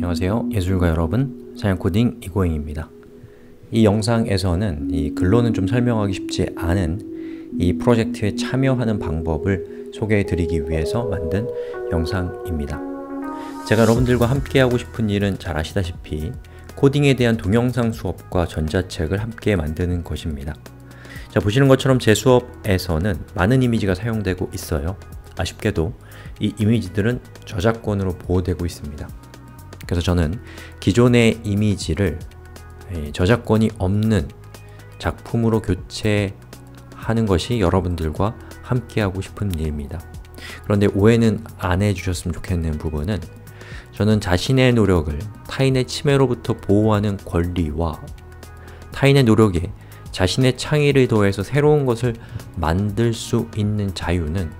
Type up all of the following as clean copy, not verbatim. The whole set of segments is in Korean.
안녕하세요. 예술가 여러분, 사양코딩 이고잉입니다. 이 영상에서는 이 글로는 좀 설명하기 쉽지 않은 이 프로젝트에 참여하는 방법을 소개해 드리기 위해서 만든 영상입니다. 제가 여러분들과 함께 하고 싶은 일은 잘 아시다시피 코딩에 대한 동영상 수업과 전자책을 함께 만드는 것입니다. 자, 보시는 것처럼 제 수업에서는 많은 이미지가 사용되고 있어요. 아쉽게도 이 이미지들은 저작권으로 보호되고 있습니다. 그래서 저는 기존의 이미지를 저작권이 없는 작품으로 교체하는 것이 여러분들과 함께 하고 싶은 일입니다. 그런데 오해는 안 해주셨으면 좋겠는 부분은 저는 자신의 노력을 타인의 침해로부터 보호하는 권리와 타인의 노력에 자신의 창의를 더해서 새로운 것을 만들 수 있는 자유는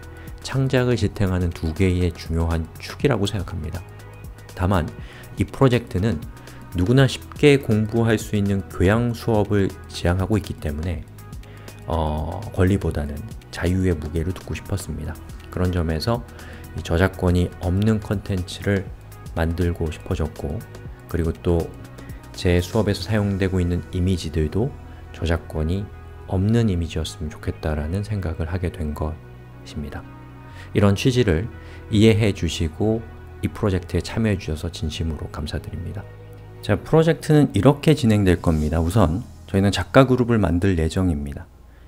창작을 지탱하는 두 개의 중요한 축이라고 생각합니다. 다만 이 프로젝트는 누구나 쉽게 공부할 수 있는 교양 수업을 지향하고 있기 때문에 권리보다는 자유의 무게를 두고 싶었습니다. 그런 점에서 이 저작권이 없는 컨텐츠를 만들고 싶어졌고, 그리고 또 제 수업에서 사용되고 있는 이미지들도 저작권이 없는 이미지였으면 좋겠다라는 생각을 하게 된 것입니다. 이런 취지를 이해해 주시고 이 프로젝트에 참여해 주셔서 진심으로 감사드립니다. 자, 프로젝트는 이렇게 진행될 겁니다. 우선 저희는 작가 그룹을 만들 예정입니다.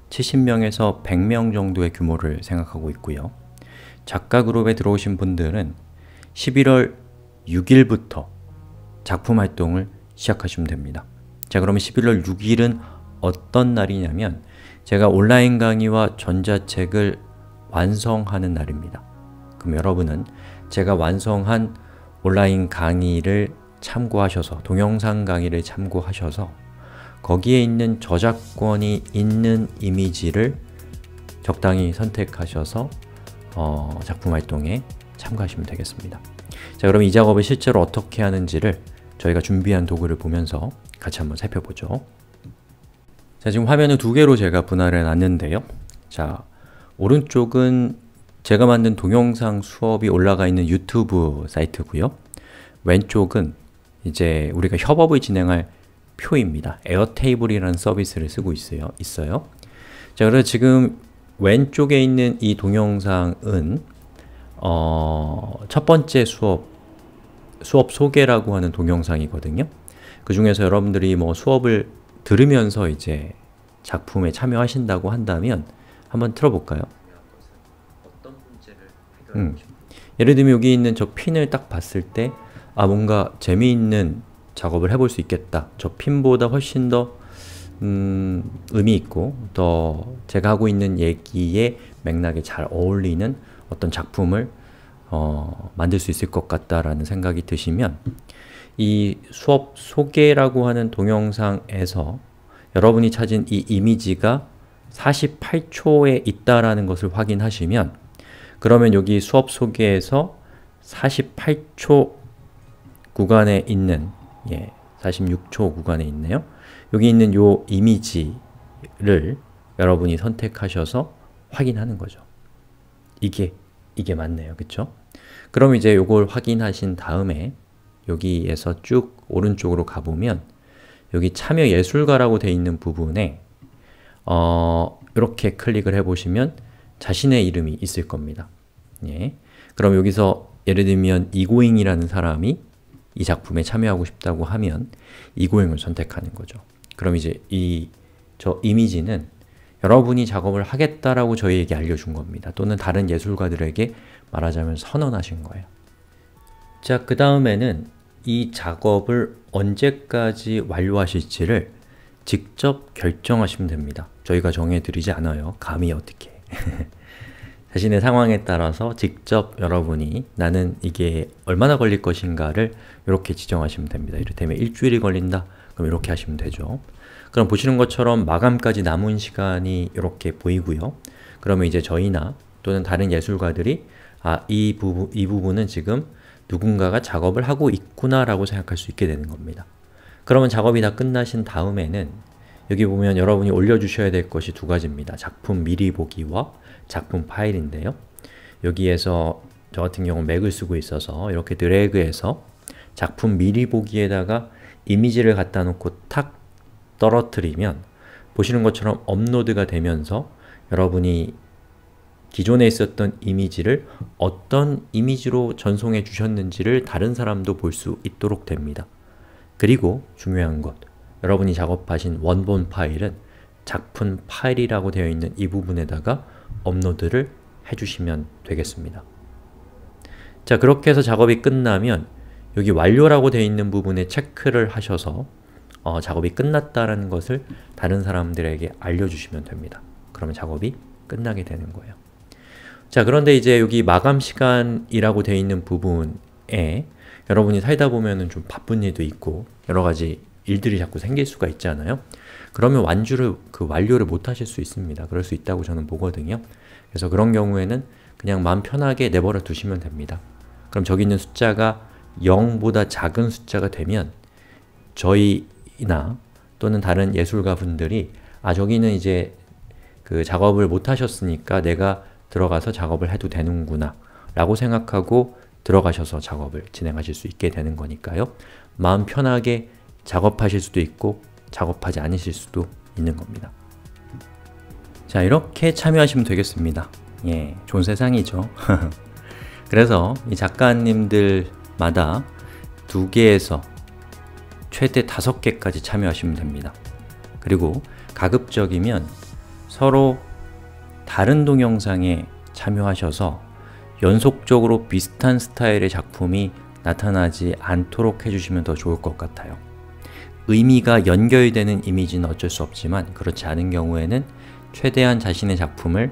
70명에서 100명 정도의 규모를 생각하고 있고요. 작가 그룹에 들어오신 분들은 11월 6일부터 작품 활동을 시작하시면 됩니다. 자, 그러면 11월 6일은 어떤 날이냐면 제가 온라인 강의와 전자책을 완성하는 날입니다. 그럼 여러분은 제가 완성한 온라인 강의를 참고하셔서, 동영상 강의를 참고하셔서 거기에 있는 저작권이 있는 이미지를 적당히 선택하셔서 작품 활동에 참가하시면 되겠습니다. 자, 그럼 이 작업을 실제로 어떻게 하는지를 저희가 준비한 도구를 보면서 같이 한번 살펴보죠. 자, 지금 화면을 두 개로 제가 분할해 놨는데요. 자, 오른쪽은 제가 만든 동영상 수업이 올라가 있는 유튜브 사이트고요. 왼쪽은 이제 우리가 협업을 진행할 표입니다. 에어테이블이라는 서비스를 쓰고 있어요. 자, 그래서 지금 왼쪽에 있는 이 동영상은 첫 번째 수업 소개라고 하는 동영상이거든요. 그 중에서 여러분들이 뭐 수업을 들으면서 이제 작품에 참여하신다고 한다면 한번 틀어볼까요? 어떤 문제를 예를 들면 여기 있는 저 핀을 딱 봤을 때 뭔가 재미있는 작업을 해볼 수 있겠다. 저 핀보다 훨씬 더 의미 있고 더 제가 하고 있는 얘기의 맥락에 잘 어울리는 어떤 작품을 만들 수 있을 것 같다라는 생각이 드시면 이 수업 소개라고 하는 동영상에서 여러분이 찾은 이 이미지가 48초에 있다라는 것을 확인하시면, 그러면 여기 수업 소개에서 48초 구간에 있는 46초 구간에 있네요. 여기 있는 요 이미지를 여러분이 선택하셔서 확인하는 거죠. 이게 맞네요. 그쵸? 그럼 이제 요걸 확인하신 다음에 여기에서 쭉 오른쪽으로 가보면 여기 참여 예술가라고 되어 있는 부분에 이렇게 클릭을 해보시면 자신의 이름이 있을 겁니다. 그럼 여기서 예를 들면 이고잉이라는 사람이 이 작품에 참여하고 싶다고 하면 이고잉을 선택하는 거죠. 그럼 이제 저 이미지는 여러분이 작업을 하겠다라고 저희에게 알려준 겁니다. 또는 다른 예술가들에게 말하자면 선언하신 거예요. 자, 그 다음에는 이 작업을 언제까지 완료하실지를 직접 결정하시면 됩니다. 저희가 정해드리지 않아요. 감히 어떻게. 자신의 상황에 따라서 직접 여러분이 나는 이게 얼마나 걸릴 것인가를 이렇게 지정하시면 됩니다. 이를테면 일주일이 걸린다? 그럼 이렇게 하시면 되죠. 그럼 보시는 것처럼 마감까지 남은 시간이 이렇게 보이고요. 그러면 이제 저희나 또는 다른 예술가들이 이 부분은 지금 누군가가 작업을 하고 있구나 라고 생각할 수 있게 되는 겁니다. 그러면 작업이 다 끝나신 다음에는 여기 보면 여러분이 올려주셔야 될 것이 두 가지입니다. 작품 미리 보기와 작품 파일인데요. 여기에서 저 같은 경우는 맥을 쓰고 있어서 이렇게 드래그해서 작품 미리 보기에다가 이미지를 갖다 놓고 탁 떨어뜨리면 보시는 것처럼 업로드가 되면서 여러분이 기존에 있었던 이미지를 어떤 이미지로 전송해 주셨는지를 다른 사람도 볼 수 있도록 됩니다. 그리고 중요한 것, 여러분이 작업하신 원본 파일은 작품 파일이라고 되어 있는 이 부분에다가 업로드를 해주시면 되겠습니다. 자, 그렇게 해서 작업이 끝나면 여기 완료라고 되어 있는 부분에 체크를 하셔서 작업이 끝났다는 것을 다른 사람들에게 알려주시면 됩니다. 그러면 작업이 끝나게 되는 거예요. 자, 그런데 이제 여기 마감 시간이라고 되어 있는 부분에 여러분이 살다 보면은 좀 바쁜 일도 있고 여러 가지 일들이 자꾸 생길 수가 있잖아요. 그러면 완료를 못 하실 수 있습니다. 그럴 수 있다고 저는 보거든요. 그래서 그런 경우에는 그냥 마음 편하게 내버려 두시면 됩니다. 그럼 저기 있는 숫자가 0보다 작은 숫자가 되면 저희나 또는 다른 예술가 분들이 저기는 이제 그 작업을 못 하셨으니까 내가 들어가서 작업을 해도 되는구나 라고 생각하고 들어가셔서 작업을 진행하실 수 있게 되는 거니까요. 마음 편하게 작업하실 수도 있고 작업하지 않으실 수도 있는 겁니다. 자, 이렇게 참여하시면 되겠습니다. 예, 좋은 세상이죠. 그래서 이 작가님들마다 2개에서 최대 5개까지 참여하시면 됩니다. 그리고 가급적이면 서로 다른 동영상에 참여하셔서 연속적으로 비슷한 스타일의 작품이 나타나지 않도록 해주시면 더 좋을 것 같아요. 의미가 연결되는 이미지는 어쩔 수 없지만 그렇지 않은 경우에는 최대한 자신의 작품을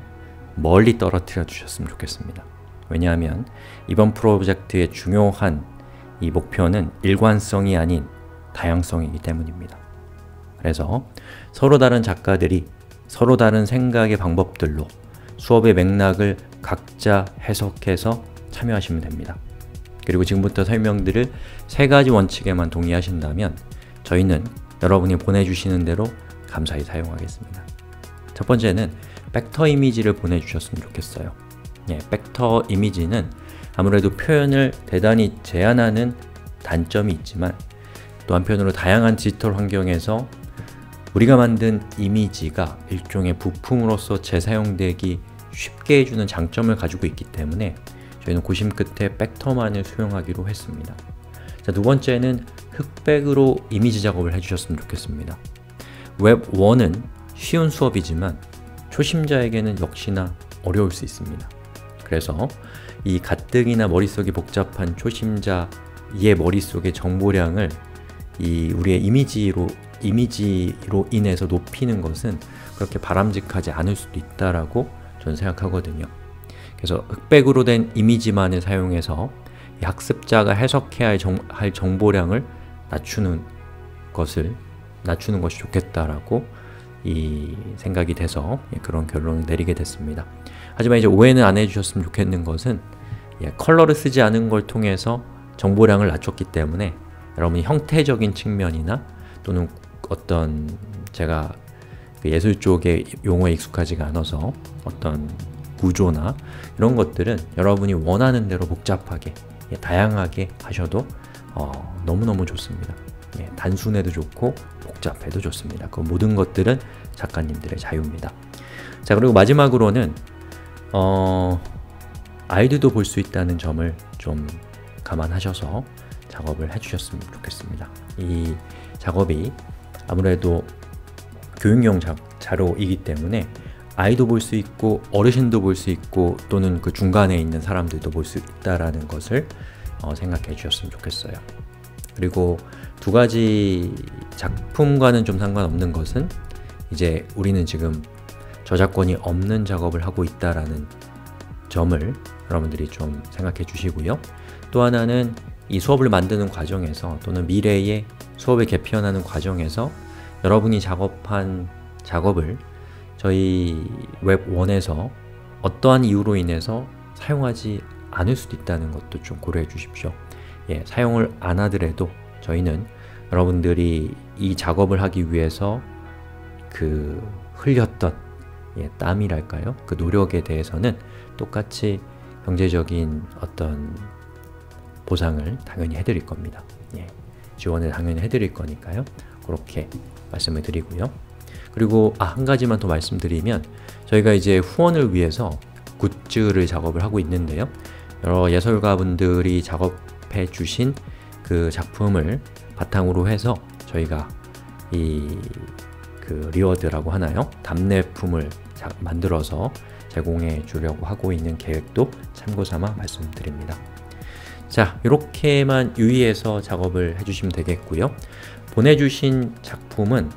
멀리 떨어뜨려 주셨으면 좋겠습니다. 왜냐하면 이번 프로젝트의 중요한 이 목표는 일관성이 아닌 다양성이기 때문입니다. 그래서 서로 다른 작가들이 서로 다른 생각의 방법들로 수업의 맥락을 각자 해석해서 참여하시면 됩니다. 그리고 지금부터 설명드릴 3가지 원칙에만 동의하신다면 저희는 여러분이 보내주시는 대로 감사히 사용하겠습니다. 첫 번째는 벡터 이미지를 보내주셨으면 좋겠어요. 벡터 이미지는 아무래도 표현을 대단히 제한하는 단점이 있지만 또 한편으로 다양한 디지털 환경에서 우리가 만든 이미지가 일종의 부품으로서 재사용되기 쉽게 해주는 장점을 가지고 있기 때문에 저희는 고심 끝에 벡터만을 수용하기로 했습니다. 자, 2번째는 흑백으로 이미지 작업을 해주셨으면 좋겠습니다. 웹 1은 쉬운 수업이지만 초심자에게는 역시나 어려울 수 있습니다. 그래서 이 가뜩이나 머릿속이 복잡한 초심자의 머릿속의 정보량을 우리의 이미지로 인해서 높이는 것은 그렇게 바람직하지 않을 수도 있다라고 저는 생각하거든요. 그래서 흑백으로 된 이미지만을 사용해서 이 학습자가 해석해야 할 정보량을 낮추는 것이 좋겠다라고 생각이 돼서 그런 결론을 내리게 됐습니다. 하지만 이제 오해는 안 해주셨으면 좋겠는 것은 컬러를 쓰지 않은 걸 통해서 정보량을 낮췄기 때문에 여러분이 형태적인 측면이나 또는 어떤 제가 예술 쪽의 용어에 익숙하지가 않아서 어떤 구조나 이런 것들은 여러분이 원하는 대로 복잡하게 다양하게 하셔도 너무너무 좋습니다. 단순해도 좋고 복잡해도 좋습니다. 그 모든 것들은 작가님들의 자유입니다. 자, 그리고 마지막으로는 아이들도 볼 수 있다는 점을 좀 감안하셔서 작업을 해주셨으면 좋겠습니다. 이 작업이 아무래도 교육용 자료이기 때문에 아이도 볼 수 있고 어르신도 볼 수 있고 또는 그 중간에 있는 사람들도 볼 수 있다는 것을 생각해 주셨으면 좋겠어요. 그리고 2가지 작품과는 좀 상관없는 것은 이제 우리는 지금 저작권이 없는 작업을 하고 있다는 점을 여러분들이 좀 생각해 주시고요. 또 하나는 이 수업을 만드는 과정에서 또는 미래의 수업을 개편하는 과정에서 여러분이 작업한 작업을 저희 웹1에서 어떠한 이유로 인해서 사용하지 않을 수도 있다는 것도 좀 고려해 주십시오. 사용을 안 하더라도 저희는 여러분들이 이 작업을 하기 위해서 흘렸던 땀이랄까요? 그 노력에 대해서는 똑같이 경제적인 어떤 보상을 당연히 해드릴 겁니다. 예, 지원을 당연히 해드릴 거니까요. 그렇게 말씀을 드리고요. 그리고 한 가지만 더 말씀드리면 저희가 이제 후원을 위해서 굿즈를 작업을 하고 있는데요. 여러 예술가분들이 작업해 주신 그 작품을 바탕으로 해서 저희가 그 리워드라고 하나요? 답례품을 만들어서 제공해 주려고 하고 있는 계획도 참고삼아 말씀드립니다. 자, 이렇게만 유의해서 작업을 해주시면 되겠고요. 보내주신 작품은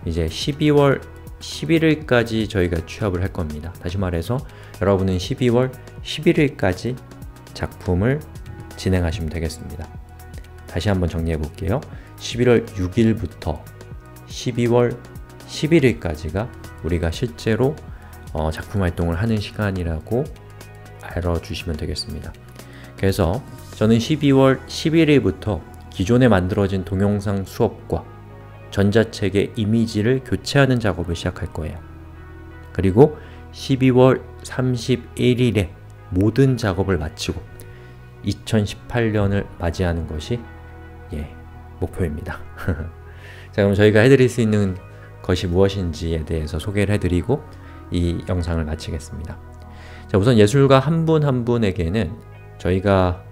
이제 12월 11일까지 저희가 취합을 할 겁니다. 다시 말해서 여러분은 12월 11일까지 작품을 진행하시면 되겠습니다. 다시 한번 정리해 볼게요. 11월 6일부터 12월 11일까지가 우리가 실제로 작품 활동을 하는 시간이라고 알아주시면 되겠습니다. 그래서 저는 12월 11일부터 기존에 만들어진 동영상 수업과 전자책의 이미지를 교체하는 작업을 시작할 거예요. 그리고 12월 31일에 모든 작업을 마치고 2018년을 맞이하는 것이 목표입니다. 자, 그럼 저희가 해드릴 수 있는 것이 무엇인지에 대해서 소개를 해드리고 이 영상을 마치겠습니다. 자, 우선 예술가 한 분 한 분에게는 저희가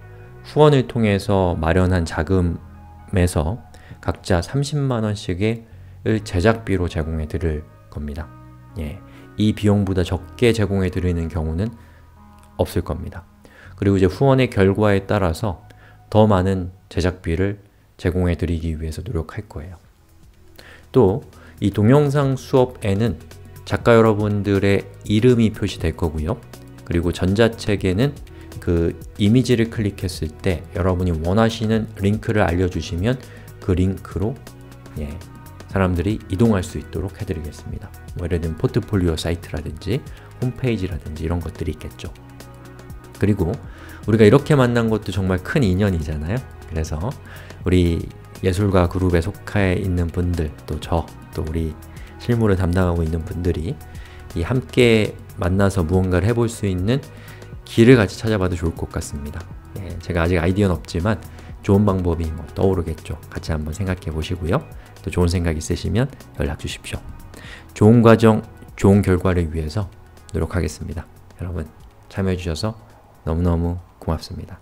후원을 통해서 마련한 자금에서 각자 30만원씩의 제작비로 제공해 드릴 겁니다. 이 비용보다 적게 제공해 드리는 경우는 없을 겁니다. 그리고 이제 후원의 결과에 따라서 더 많은 제작비를 제공해 드리기 위해서 노력할 거예요. 또 이 동영상 수업에는 작가 여러분들의 이름이 표시될 거고요. 그리고 전자책에는 그 이미지를 클릭했을 때 여러분이 원하시는 링크를 알려주시면 그 링크로 사람들이 이동할 수 있도록 해드리겠습니다. 예를 들면 포트폴리오 사이트라든지 홈페이지라든지 이런 것들이 있겠죠. 그리고 우리가 이렇게 만난 것도 정말 큰 인연이잖아요. 그래서 우리 예술가 그룹에 속해 있는 분들, 또 또 우리 실무를 담당하고 있는 분들이 함께 만나서 무언가를 해볼 수 있는 길을 같이 찾아봐도 좋을 것 같습니다. 제가 아직 아이디어는 없지만 좋은 방법이 떠오르겠죠. 같이 한번 생각해 보시고요. 또 좋은 생각 있으시면 연락 주십시오. 좋은 과정, 좋은 결과를 위해서 노력하겠습니다. 여러분 참여해 주셔서 너무너무 고맙습니다.